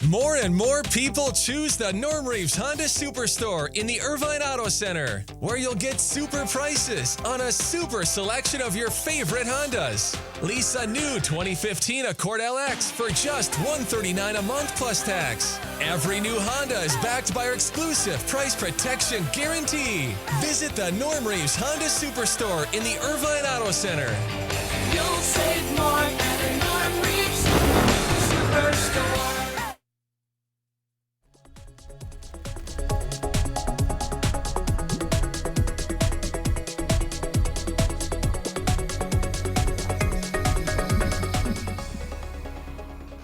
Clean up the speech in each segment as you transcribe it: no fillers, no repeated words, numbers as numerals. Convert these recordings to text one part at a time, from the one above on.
More and more people choose the Norm Reeves Honda Superstore in the Irvine Auto Center, where you'll get super prices on a super selection of your favorite Hondas. Lease a new 2015 Accord LX for just $139 a month plus tax. Every new Honda is backed by our exclusive price protection guarantee. Visit the Norm Reeves Honda Superstore in the Irvine Auto Center. You'll save more at a Norm Reeves Superstore.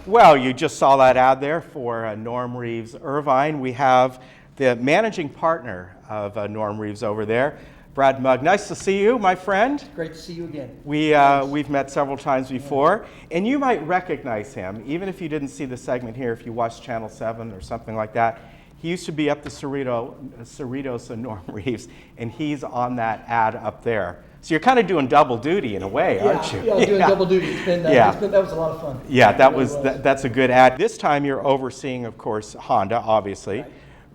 Well, you just saw that ad there for Norm Reeves Irvine. We have the managing partner of Norm Reeves over there, Brad Mugg. Nice to see you, my friend. Great to see you again. We've met several times before, and you might recognize him, even if you didn't see the segment here, if you watched Channel 7 or something like that. He used to be up the Cerritos and Norm Reeves, and he's on that ad up there. So you're kind of doing double duty in a way, aren't you? Yeah, doing double duty. That was a lot of fun. Yeah, that's a good ad. This time you're overseeing, of course, Honda, obviously, right.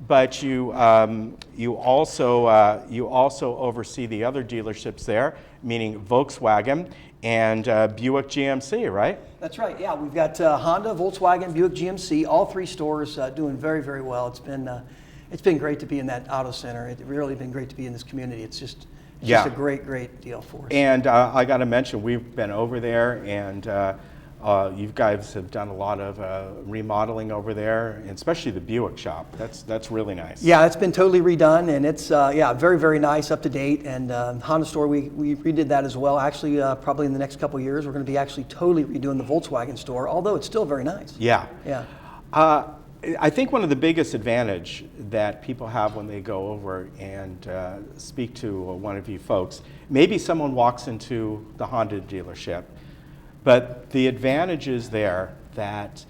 But you also oversee the other dealerships there, meaning Volkswagen and Buick GMC, right? That's right. Yeah, we've got Honda, Volkswagen, Buick GMC, all three stores doing very, very well. It's been great to be in that auto center. It's really been great to be in this community. It's just a great deal for us. And I got to mention, we've been over there, and you guys have done a lot of remodeling over there, and especially the Buick shop. That's really nice. Yeah, it's been totally redone, and it's very, very nice, up to date. And Honda store, we redid that as well. Actually, probably in the next couple of years, we're going to be actually totally redoing the Volkswagen store, although it's still very nice. Yeah. Yeah. I think one of the biggest advantage that people have when they go over and speak to one of you folks, maybe someone walks into the Honda dealership, but the advantage is there that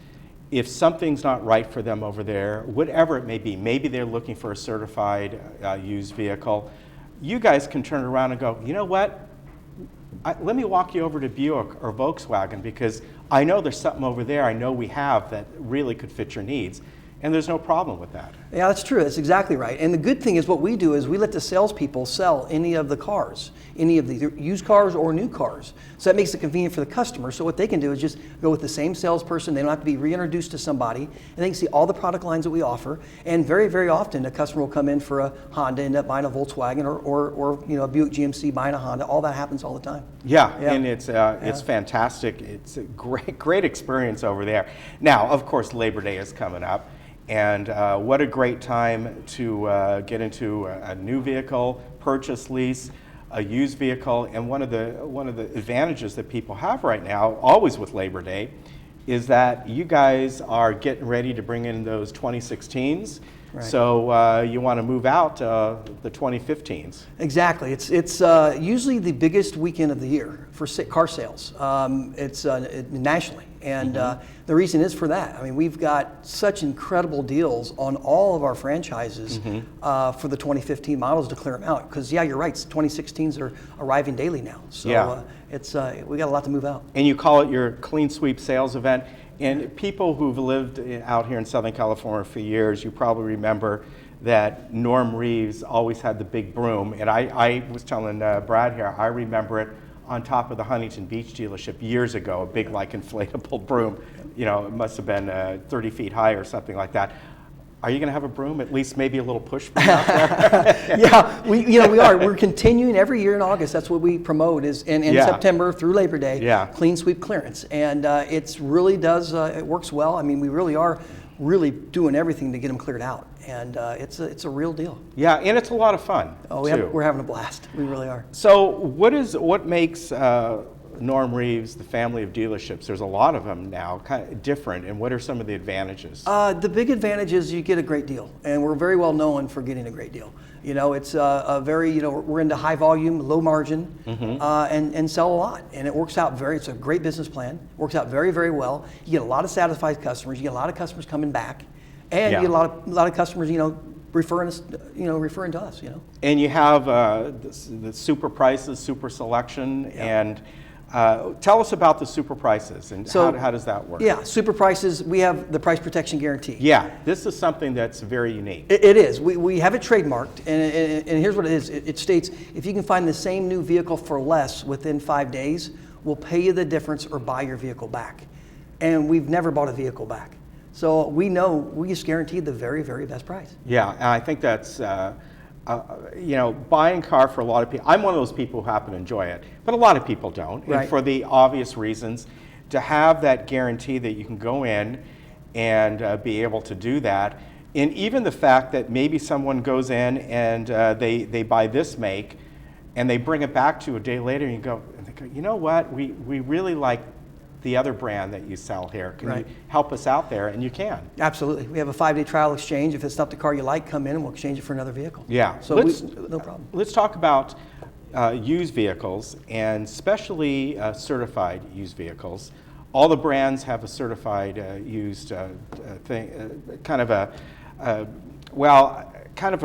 if something's not right for them over there, whatever it may be, maybe they're looking for a certified used vehicle, you guys can turn around and go, you know what? Let me walk you over to Buick or Volkswagen, because I know there's something over there I know we have that really could fit your needs. And there's no problem with that. Yeah, that's true. That's exactly right. And the good thing is what we do is we let the salespeople sell any of the cars, any of the used cars or new cars. So that makes it convenient for the customer. So what they can do is just go with the same salesperson. They don't have to be reintroduced to somebody. And they can see all the product lines that we offer. And very, very often a customer will come in for a Honda, end up buying a Volkswagen or a Buick GMC, buying a Honda. All that happens all the time. Yeah. And it's fantastic. It's a great experience over there. Now, of course, Labor Day is coming up. And what a great time to get into a new vehicle, purchase, lease, a used vehicle. And one of the advantages that people have right now, always with Labor Day, is that you guys are getting ready to bring in those 2016s. Right. So you want to move out the 2015s. Exactly. It's usually the biggest weekend of the year for car sales. It's nationally. And the reason is for that. I mean, we've got such incredible deals on all of our franchises for the 2015 models to clear them out. Because, yeah, you're right, 2016s are arriving daily now. So we got a lot to move out. And you call it your clean sweep sales event. And people who've lived out here in Southern California for years, you probably remember that Norm Reeves always had the big broom. And I was telling Brad here, I remember it on top of the Huntington Beach dealership years ago, a big like inflatable broom. You know, it must have been 30 feet high or something like that. Are you going to have a broom? At least maybe a little push broom out there? Yeah, we are. We're continuing every year in August. That's what we promote is in September through Labor Day, clean sweep clearance. And it really does, it works well. I mean, we really are doing everything to get them cleared out. And it's a real deal. Yeah, and it's a lot of fun. Oh, we're having a blast. We really are. So what makes Norm Reeves, the family of dealerships, there's a lot of them now, kind of different, and what are some of the advantages? The big advantage is you get a great deal, and we're very well known for getting a great deal. You know, it's a very, we're into high volume, low margin, and sell a lot. And it works out it's a great business plan, works out very, very well. You get a lot of satisfied customers, you get a lot of customers coming back, and you get a lot of customers, referring to us, And you have the super prices, super selection, and Tell us about the super prices and how does that work? Yeah, super prices, we have the price protection guarantee. Yeah, this is something that's very unique. It is. We have it trademarked, and here's what it is. It states, if you can find the same new vehicle for less within 5 days, we'll pay you the difference or buy your vehicle back. And we've never bought a vehicle back. So we know we just guaranteed the very, very best price. Yeah, and I think that's, buying a car for a lot of people, I'm one of those people who happen to enjoy it, but a lot of people don't. Right. And for the obvious reasons, to have that guarantee that you can go in and be able to do that, and even the fact that maybe someone goes in and they buy this make, and they bring it back to you a day later, and they go, you know what, we really like the other brand that you sell here. Can you help us out there? And you can. Absolutely. We have a 5-day trial exchange. If it's not the car you like, come in and we'll exchange it for another vehicle. Yeah. So no problem. Let's talk about used vehicles, and especially certified used vehicles. All the brands have a certified used thing, kind of a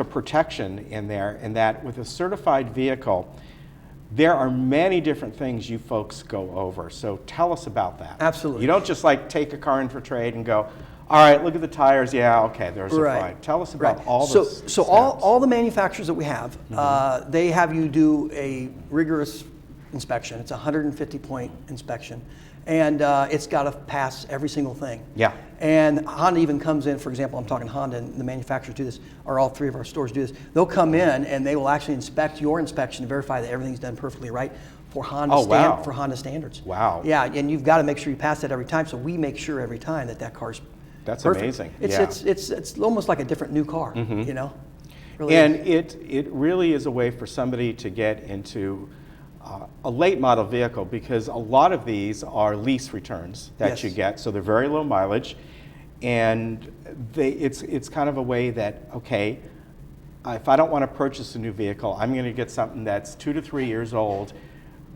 protection in there, in that with a certified vehicle, there are many different things you folks go over. So tell us about that. Absolutely. You don't just like take a car in for trade and go, all right, look at the tires. Yeah, okay, there's a fine. Tell us about all the steps. So all the manufacturers that we have, they have you do a rigorous inspection. It's a 150-point inspection. And it's got to pass every single thing. Yeah. And Honda even comes in, for example, I'm talking Honda, and the manufacturers do this, or all 3 of our stores do this. They'll come in and they will actually inspect your inspection to verify that everything's done perfectly right for Honda, for Honda standards. Wow. Yeah, and you've got to make sure you pass that every time, so we make sure every time that car's That's perfect. amazing. It's almost like a different new car, you know? Really And is. it really is a way for somebody to get into a late model vehicle, because a lot of these are lease returns that you get, so they're very low mileage, and it's kind of a way that, okay, if I don't want to purchase a new vehicle, I'm going to get something that's 2 to 3 years old,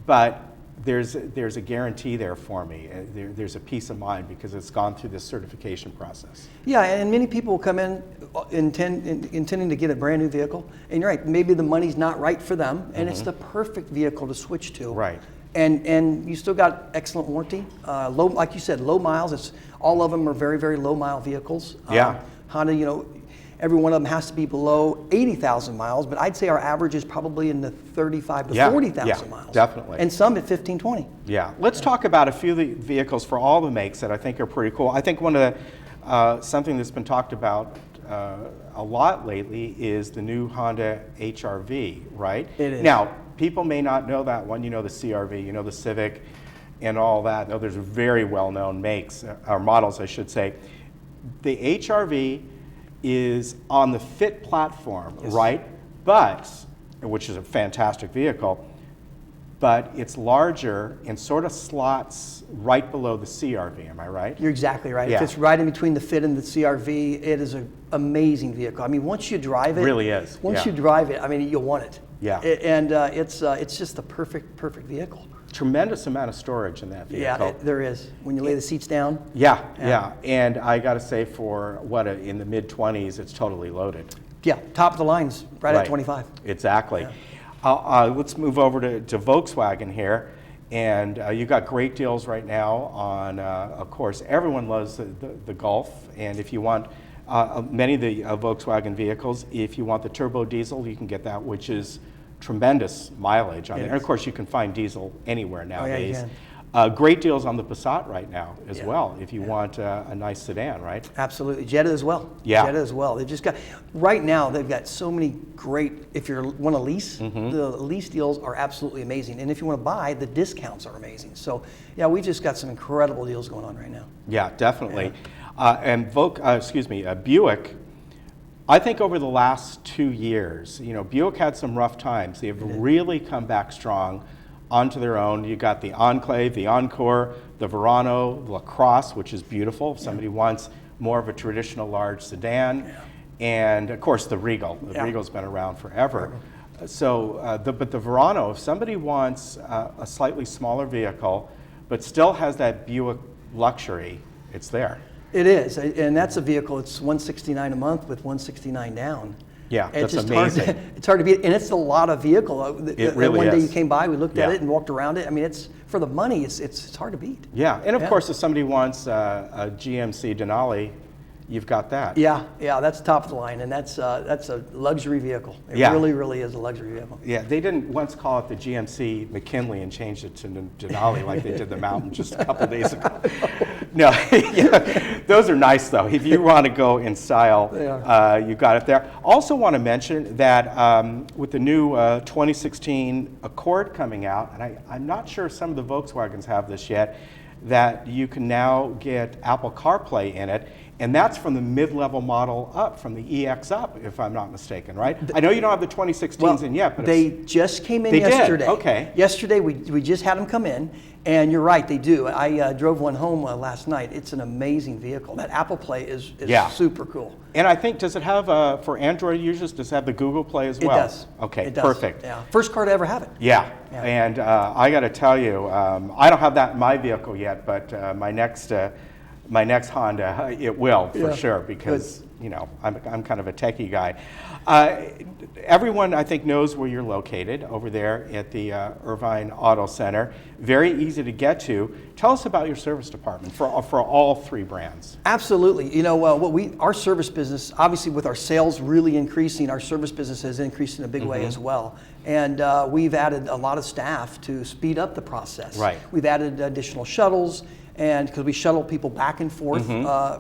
but there's a guarantee there for me. There's a peace of mind because it's gone through this certification process. Yeah, and many people will come in intending to get a brand new vehicle, and you're right, maybe the money's not right for them, and it's the perfect vehicle to switch to. Right. And you still got excellent warranty. Low, like you said, low miles. All of them are very, very low mile vehicles. Yeah. Honda, every one of them has to be below 80,000 miles, but I'd say our average is probably in the 35 to 40,000 miles. Definitely. And some at 15, 20. Yeah. Let's talk about a few of the vehicles for all the makes that I think are pretty cool. I think one of the, something that's been talked about a lot lately is the new Honda Hrv, right? It is. Now, people may not know that one. You know the CRV, you know the Civic, and all that. No, there's very well-known makes, or models, I should say. The Hrv is on the Fit platform, right? But, which is a fantastic vehicle, but it's larger and sort of slots right below the CRV, am I right? You're exactly right. Yeah. If it's right in between the Fit and the CRV, it is an amazing vehicle. I mean, once you drive it, Really is, Once yeah. you drive it, I mean, you'll want it. Yeah. And it's just the perfect vehicle. Tremendous amount of storage in that vehicle. Yeah, there is. When you lay the seats down. Yeah. And I got to say, for in the mid-20s, it's totally loaded. Yeah, top of the lines, right at 25. Exactly. Yeah. Let's move over to Volkswagen here. And you got great deals right now on, of course, everyone loves the Golf. And if you want many of the Volkswagen vehicles, if you want the turbo diesel, you can get that, which is tremendous mileage on it. And of course, you can find diesel anywhere nowadays. Yeah, you can. Great deals on the Passat right now as well, if you want a nice sedan, right? Absolutely. Jetta as well. Yeah. Jetta as well. They've just got, right now, they've got so many great, if you want to lease, the lease deals are absolutely amazing. And if you want to buy, the discounts are amazing. So, yeah, we've just got some incredible deals going on right now. Yeah, definitely. And Buick, I think over the last 2 years, Buick had some rough times. They have really come back strong onto their own. You got the Enclave, the Encore, the Verano, the LaCrosse, which is beautiful. If somebody wants more of a traditional large sedan, and of course the Regal. The Regal's been around forever. So, but the Verano, if somebody wants a slightly smaller vehicle, but still has that Buick luxury, it's there. It is, and that's a vehicle. It's $169 a month with $169 down. Yeah, It's that's just amazing. Hard it's hard to beat, and it's a lot of vehicle. It really one day is. you came by, we looked at Yeah. it and walked around it. I mean, it's for the money. It's hard to beat. Yeah, and of Yeah. course, if somebody wants a GMC Denali, you've got that. Yeah, that's top of the line, and that's a luxury vehicle. It Yeah. really is a luxury vehicle. Yeah, they didn't once call it the GMC McKinley and changed it to Denali like they did the Mountain just a couple days ago. No, yeah, those are nice though. If you want to go in style, They are. you got it there. Also want to mention that with the new 2016 Accord coming out, and I'm not sure if some of the Volkswagens have this yet, that you can now get Apple CarPlay in it. And that's from the mid-level model up, from the EX up, if I'm not mistaken, right? I know you don't have the 2016s in yet, but they just came in They did? yesterday. Okay. Yesterday, we just had them come in, and you're right, they do. I drove one home last night. It's an amazing vehicle. That Apple Play is Yeah. super cool. And I think, does it have, for Android users, does it have the Google Play as well? It does. Okay, It does. perfect. Yeah. First car to ever have it. Yeah, Yeah. and I got to tell you, I don't have that in my vehicle yet, but my next Honda, it will for Yeah. sure, because you know I'm kind of a techie guy. Everyone I think knows where you're located over there at the Irvine Auto Center. Very easy to get to. Tell us about your service department for all three brands. Absolutely. You know, our service business, obviously with our sales really increasing, our service business has increased in a big way as well. And we've added a lot of staff to speed up the process. Right. We've added additional shuttles, and because we shuttle people back and forth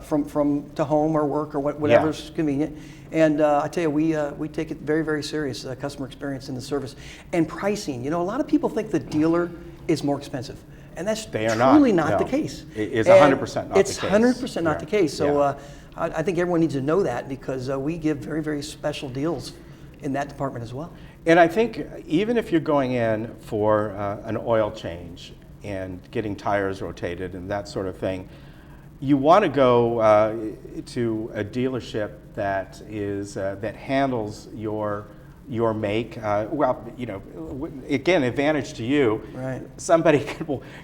from to home or work or whatever's convenient. And I tell you, we take it very, very serious, customer experience in the service. And pricing, you know, a lot of people think the dealer is more expensive. And that's truly not the case. It is 100% not the case. It's 100% not the case. So Yeah. I think everyone needs to know that, because we give very, very special deals in that department as well. And I think even if you're going in for an oil change and getting tires rotated and that sort of thing, you want to go to a dealership that is that handles your make. Well, you know, again, advantage to you. Right. Somebody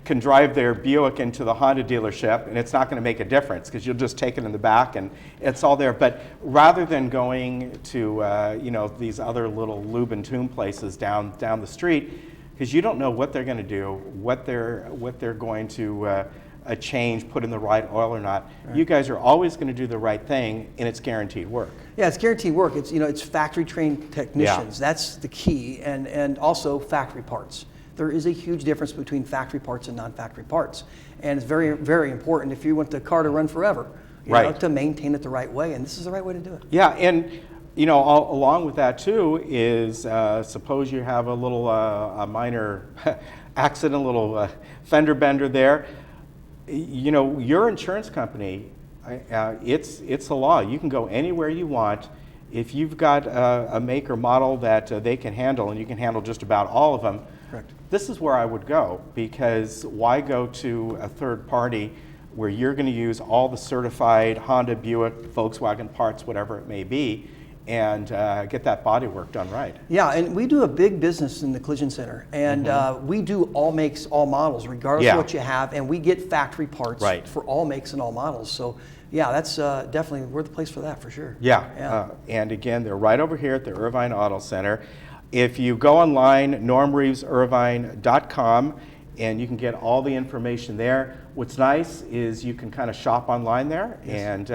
can drive their Buick into the Honda dealership, and it's not going to make a difference because you'll just take it in the back and it's all there. But rather than going to you know, these other little lube and tune places down the street, because you don't know what they're going to do, what they're going to change, put in the right oil or not. Right. You guys are always going to do the right thing, and it's guaranteed work. Yeah, it's guaranteed work. It's, you know, it's factory trained technicians. Yeah. That's the key, and also factory parts. There is a huge difference between factory parts and non-factory parts, and it's very, very important if you want the car to run forever, you know, to maintain it the right way, and this is the right way to do it. Yeah, and you know, along with that too is suppose you have a little a minor accident, a little fender bender there. You know, your insurance company, it's the law. You can go anywhere you want. If you've got a make or model that they can handle, and you can handle just about all of them, Correct. This is where I would go, because why go to a third party where you're going to use all the certified Honda, Buick, Volkswagen parts, whatever it may be, and get that body work done right. Yeah, and we do a big business in the collision center, and we do all makes, all models, regardless of what you have, and we get factory parts for all makes and all models. So yeah, that's definitely, we're the place for that, for sure. Yeah, and again, they're right over here at the Irvine Auto Center. If you go online, normreevesirvine.com, and you can get all the information there. What's nice is you can kind of shop online there, and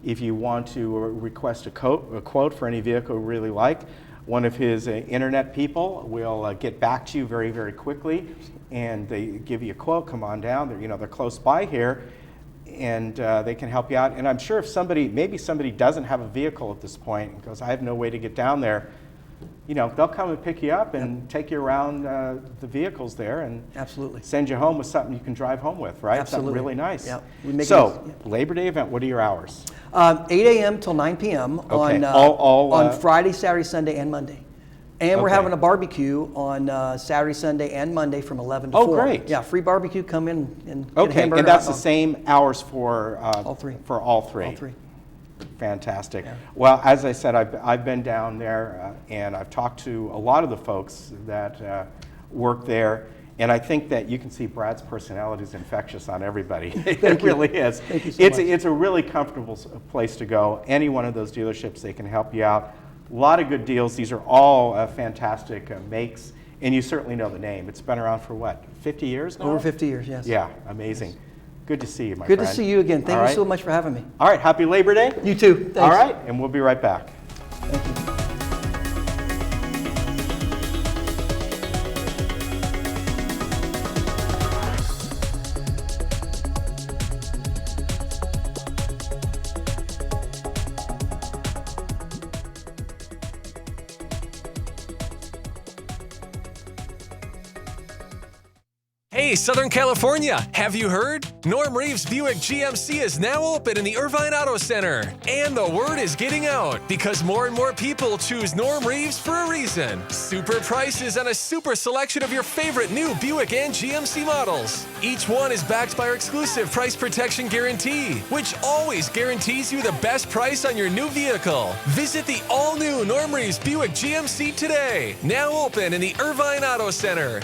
if you want to request a quote for any vehicle you really like, one of his internet people will get back to you very, very quickly, and they give you a quote. Come on down. They're close by here, and they can help you out. And I'm sure if maybe somebody doesn't have a vehicle at this point and goes, I have no way to get down there, they'll come and pick you up and take you around the vehicles there, and absolutely send you home with something you can drive home with, right? Absolutely. Something really nice. Yeah. Labor Day event, what are your hours? 8 a.m. till 9 p.m. on Friday, Saturday, Sunday, and Monday. And we're having a barbecue on Saturday, Sunday, and Monday from 11 to 4. Oh, great. Yeah, free barbecue, come in and get a hamburger. And that's the same hours for all three. For all three. All three. Fantastic. Yeah. Well, as I said, I've been down there and I've talked to a lot of the folks that work there, and I think that you can see Brad's personality is infectious on everybody. It really is. Thank you so much. It's a really comfortable place to go. Any one of those dealerships, they can help you out. A lot of good deals. These are all fantastic makes, and you certainly know the name. It's been around for what, 50 years now? Over 50 years, yes. Yeah, amazing. Good to see you, my friend. Good to see you again. Thank All you so right. much for having me. All right, happy Labor Day. You too. Thanks. All right, and we'll be right back. Thank you. Hey, Southern California, have you heard? Norm Reeves Buick GMC is now open in the Irvine Auto Center. And the word is getting out because more and more people choose Norm Reeves for a reason. Super prices on a super selection of your favorite new Buick and GMC models. Each one is backed by our exclusive price protection guarantee, which always guarantees you the best price on your new vehicle. Visit the all-new Norm Reeves Buick GMC today, now open in the Irvine Auto Center.